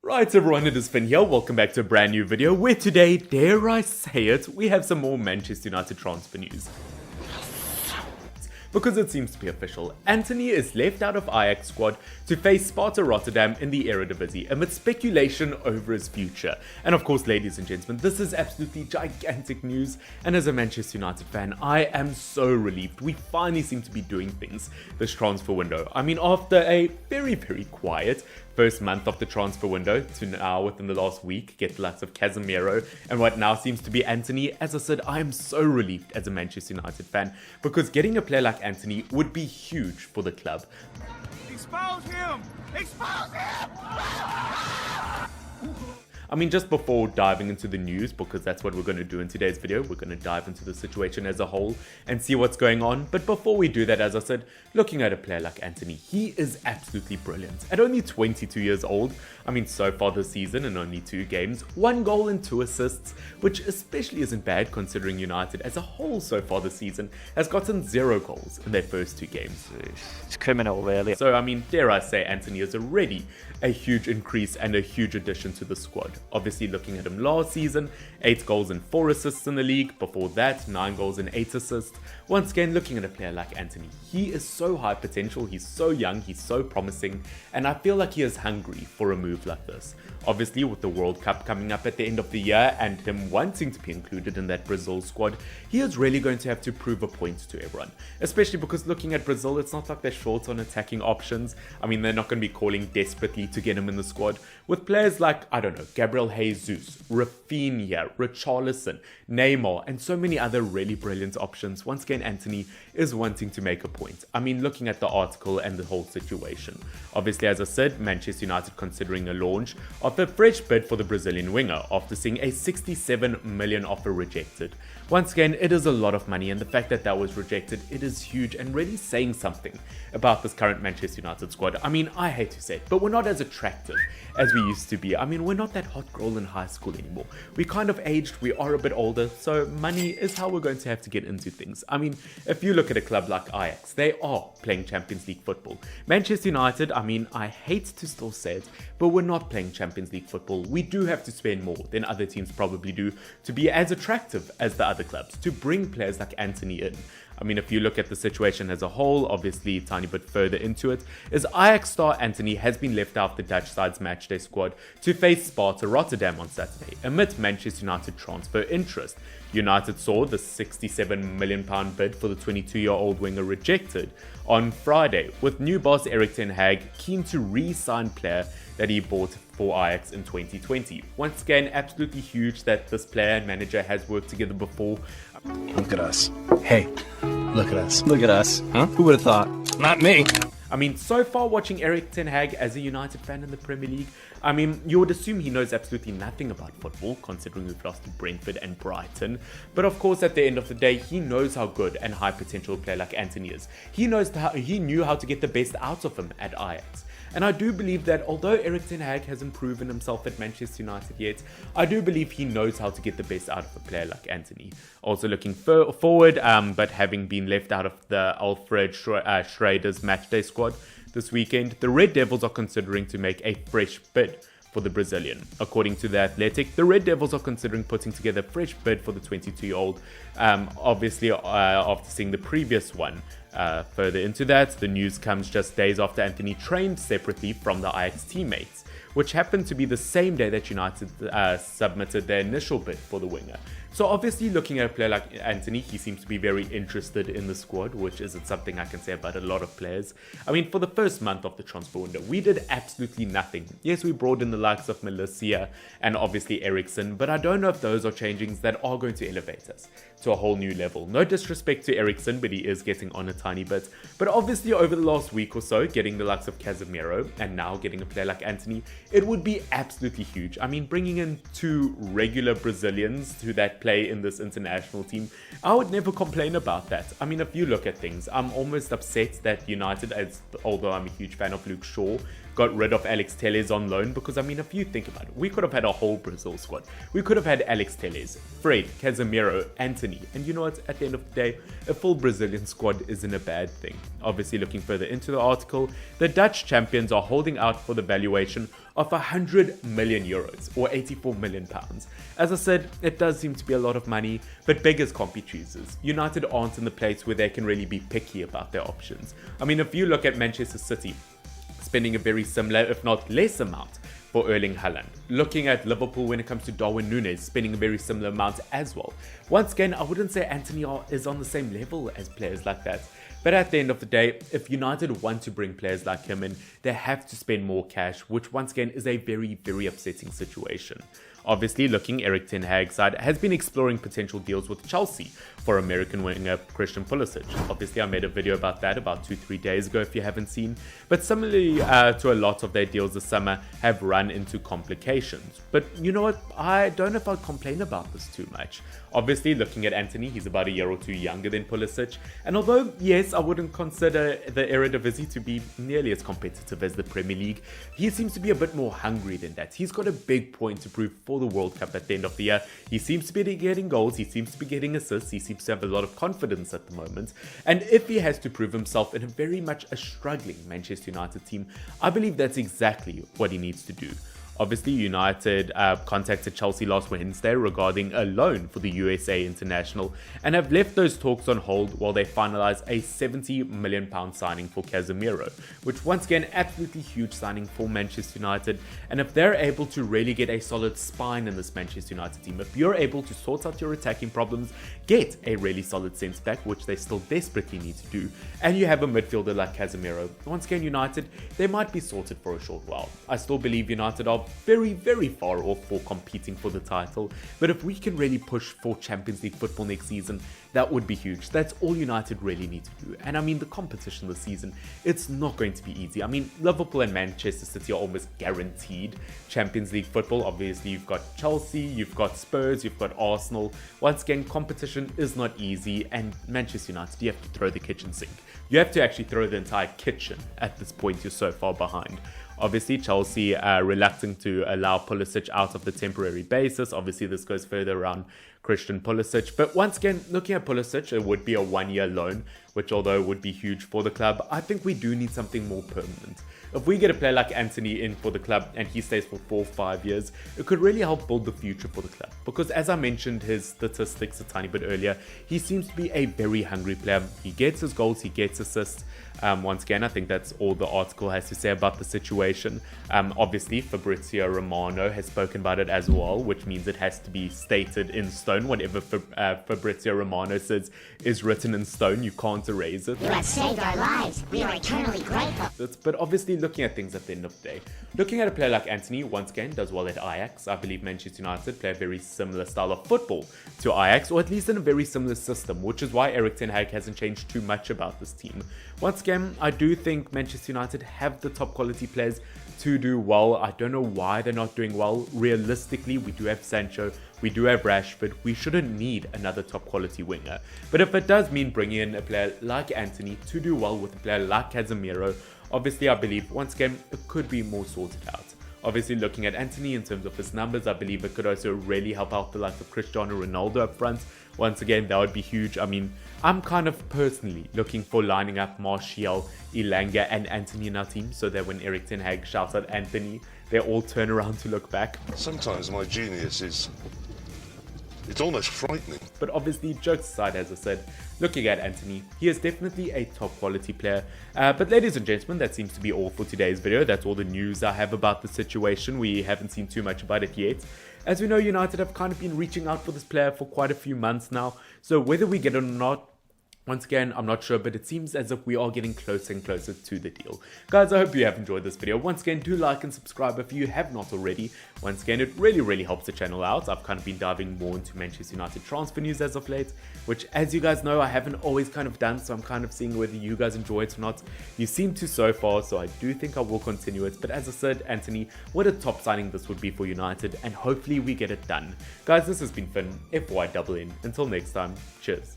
Right everyone, it is Finn here, welcome back to a brand new video where today, dare I say it, we have some more Manchester United transfer news. Because it seems to be official, Antony is left out of Ajax squad to face Sparta Rotterdam in the Eredivisie amid speculation over his future. And of course, ladies and gentlemen, this is absolutely gigantic news, and as a Manchester United fan, I am so relieved we finally seem to be doing things this transfer window. I mean, after a very quiet first month of the transfer window to now within the last week get the likes of Casemiro and what now seems to be Antony. As I said, I am so relieved as a Manchester United fan because getting a player like Antony would be huge for the club. Expose him! Expose him! I mean, just before diving into the news, because that's what we're going to do in today's video, we're going to dive into the situation as a whole and see what's going on. But before we do that, as I said, looking at a player like Antony, he is absolutely brilliant. At only 22 years old, I mean, so far this season in only 2 games, 1 goal and 2 assists, which especially isn't bad considering United as a whole so far this season has gotten 0 goals in their first 2 games. It's criminal, really. So, I mean, dare I say, Antony is already a huge increase and a huge addition to the squad. Obviously, looking at him last season, 8 goals and 4 assists in the league. Before that, 9 goals and 8 assists. Once again, looking at a player like Antony, he is so high potential, he's so young, he's so promising, and I feel like he is hungry for a move like this. Obviously, with the World Cup coming up at the end of the year and him wanting to be included in that Brazil squad, he is really going to have to prove a point to everyone. Especially because looking at Brazil, it's not like they're short on attacking options. I mean, they're not going to be calling desperately to get him in the squad. With players like, I don't know, Gabriel Jesus, Rafinha, Richarlison, Neymar, and so many other really brilliant options, once again, Antony is wanting to make a point. I mean, looking at the article and the whole situation. Obviously, as I said, Manchester United considering a launch of a fresh bid for the Brazilian winger after seeing a 67 million offer rejected. Once again, it is a lot of money, and the fact that that was rejected, it is huge and really saying something about this current Manchester United squad. I mean, I hate to say it, but we're not as attractive as we used to be. I mean, we're not that hot girl in high school anymore. We kind of aged, we are a bit older, so money is how we're going to have to get into things. I mean, if you look at a club like Ajax, they are playing Champions League football. Manchester United, I mean, I hate to still say it, but we're not playing Champions League football. We do have to spend more than other teams probably do to be as attractive as the other clubs, to bring players like Antony in. I mean, if you look at the situation as a whole, obviously a tiny bit further into it, is Ajax star Antony has been left out the Dutch side's matchday squad to face Sparta Rotterdam on Saturday, amid Manchester United transfer interest. United saw the £67 million bid for the 22-year-old winger rejected on Friday, with new boss Erik-Ten Hag keen to re-sign player that he bought for Ajax in 2020. Once again, absolutely huge that this player and manager has worked together before. Look at us. Hey, look at us. Look at us. Huh? Who would have thought? Not me. I mean, so far watching Erik-Ten Hag as a United fan in the Premier League, I mean, you would assume he knows absolutely nothing about football, considering we've lost to Brentford and Brighton. But of course, at the end of the day, he knows how good and high potential a player like Antony is. He knew how to get the best out of him at Ajax. And I do believe that although Erik-Ten Hag hasn't proven himself at Manchester United yet, I do believe he knows how to get the best out of a player like Antony. Also looking forward, but having been left out of the Alfred Schrader's matchday squad this weekend, the Red Devils are considering to make a fresh bid for the Brazilian. According to The Athletic, the Red Devils are considering putting together a fresh bid for the 22-year-old, obviously after seeing the previous one. Further into that, the news comes just days after Antony trained separately from the Ajax teammates, which happened to be the same day that United submitted their initial bid for the winger. So obviously looking at a player like Antony, he seems to be very interested in the squad, which isn't something I can say about a lot of players. I mean, for the first month of the transfer window, we did absolutely nothing. Yes, we brought in the likes of Malaysia and obviously Eriksen, but I don't know if those are changings that are going to elevate us to a whole new level. No disrespect to Eriksen, but he is getting on a tiny bit. But obviously over the last week or so, getting the likes of Casemiro and now getting a player like Antony, it would be absolutely huge. I mean, bringing in 2 regular Brazilians to that play in this international team, I would never complain about that. I mean, if you look at things, I'm almost upset that United, although I'm a huge fan of Luke Shaw, got rid of Alex Telles on loan, because I mean, if you think about it, we could have had a whole Brazil squad. We could have had Alex Telles, Fred, Casemiro, Antony, and you know what, at the end of the day, a full Brazilian squad isn't a bad thing. Obviously, looking further into the article, the Dutch champions are holding out for the valuation of 100 million euros or 84 million pounds. As I said, it does seem to be a lot of money, but beggars can't be choosers. United aren't in the place where they can really be picky about their options. I mean, if you look at Manchester City, spending a very similar, if not less amount for Erling Haaland. Looking at Liverpool when it comes to Darwin Núñez, spending a very similar amount as well. Once again, I wouldn't say Antony is on the same level as players like that. But at the end of the day, if United want to bring players like him in, they have to spend more cash, which once again is a very, very upsetting situation. Obviously, looking Erik-Ten Hag side has been exploring potential deals with Chelsea for American winger Christian Pulisic. Obviously, I made a video about that about 2-3 days ago if you haven't seen. But similarly to a lot of their deals this summer have run into complications. But you know what? I don't know if I'd complain about this too much. Obviously, looking at Antony, he's about a year or two younger than Pulisic. And although, yes, I wouldn't consider the Eredivisie to be nearly as competitive as the Premier League, he seems to be a bit more hungry than that. He's got a big point to prove for the World Cup at the end of the year. He seems to be getting goals, he seems to be getting assists, he seems to have a lot of confidence at the moment. And if he has to prove himself in a very much a struggling Manchester United team, I believe that's exactly what he needs to do. Obviously, United contacted Chelsea last Wednesday regarding a loan for the USA international and have left those talks on hold while they finalise a £70 million signing for Casemiro, which once again, absolutely huge signing for Manchester United. And if they're able to really get a solid spine in this Manchester United team, if you're able to sort out your attacking problems, get a really solid centre-back, which they still desperately need to do, and you have a midfielder like Casemiro, once again, United, they might be sorted for a short while. I still believe United are very, very far off for competing for the title, but if we can really push for Champions League football next season, that would be huge. That's all United really need to do. And I mean, the competition this season, it's not going to be easy. I mean, Liverpool and Manchester City are almost guaranteed Champions League football. Obviously, you've got Chelsea, you've got Spurs, you've got Arsenal. Once again, competition is not easy, and Manchester United, you have to throw the kitchen sink. You have to actually throw the entire kitchen at this point. You're so far behind. Obviously, Chelsea are reluctant to allow Pulisic out of the temporary basis. Obviously, this goes further around Christian Pulisic. But once again, looking at Pulisic, it would be a one-year loan, which although would be huge for the club, I think we do need something more permanent. If we get a player like Antony in for the club and he stays for 4 or 5 years, it could really help build the future for the club. Because as I mentioned his statistics a tiny bit earlier, he seems to be a very hungry player. He gets his goals, he gets assists. Once again, I think that's all the article has to say about the situation. Obviously, Fabrizio Romano has spoken about it as well, which means it has to be stated in stone. Whatever Fabrizio Romano says is written in stone. You can't erase it. You have saved our lives. We are eternally grateful. But obviously, looking at things at the end of the day, looking at a player like Antony, once again, does well at Ajax. I believe Manchester United play a very similar style of football to Ajax, or at least in a very similar system, which is why Erik-Ten Hag hasn't changed too much about this team. Once again, I do think Manchester United have the top quality players to do well. I don't know why they're not doing well. Realistically, we do have Sancho, we do have Rashford. We shouldn't need another top quality winger. But if it does mean bringing in a player like Antony to do well with a player like Casemiro, obviously I believe once again it could be more sorted out. Obviously, looking at Antony in terms of his numbers, I believe it could also really help out the likes of Cristiano Ronaldo up front. Once again, that would be huge. I mean, I'm kind of personally looking for lining up Martial, Elanga and Antony in our team so that when Erik-Ten Hag shouts at Antony, they all turn around to look back. Sometimes my genius it's almost frightening. But obviously, jokes aside, as I said, looking at Antony, he is definitely a top quality player. But ladies and gentlemen, that seems to be all for today's video. That's all the news I have about the situation. We haven't seen too much about it yet. As we know, United have kind of been reaching out for this player for quite a few months now. So whether we get it or not, once again, I'm not sure, but it seems as if we are getting closer and closer to the deal. Guys, I hope you have enjoyed this video. Once again, do like and subscribe if you have not already. Once again, it really helps the channel out. I've kind of been diving more into Manchester United transfer news as of late, which, as you guys know, I haven't always kind of done, so I'm kind of seeing whether you guys enjoy it or not. You seem to so far, so I do think I will continue it. But as I said, Antony, what a top signing this would be for United, and hopefully we get it done. Guys, this has been Finn, FYNN. Until next time, cheers.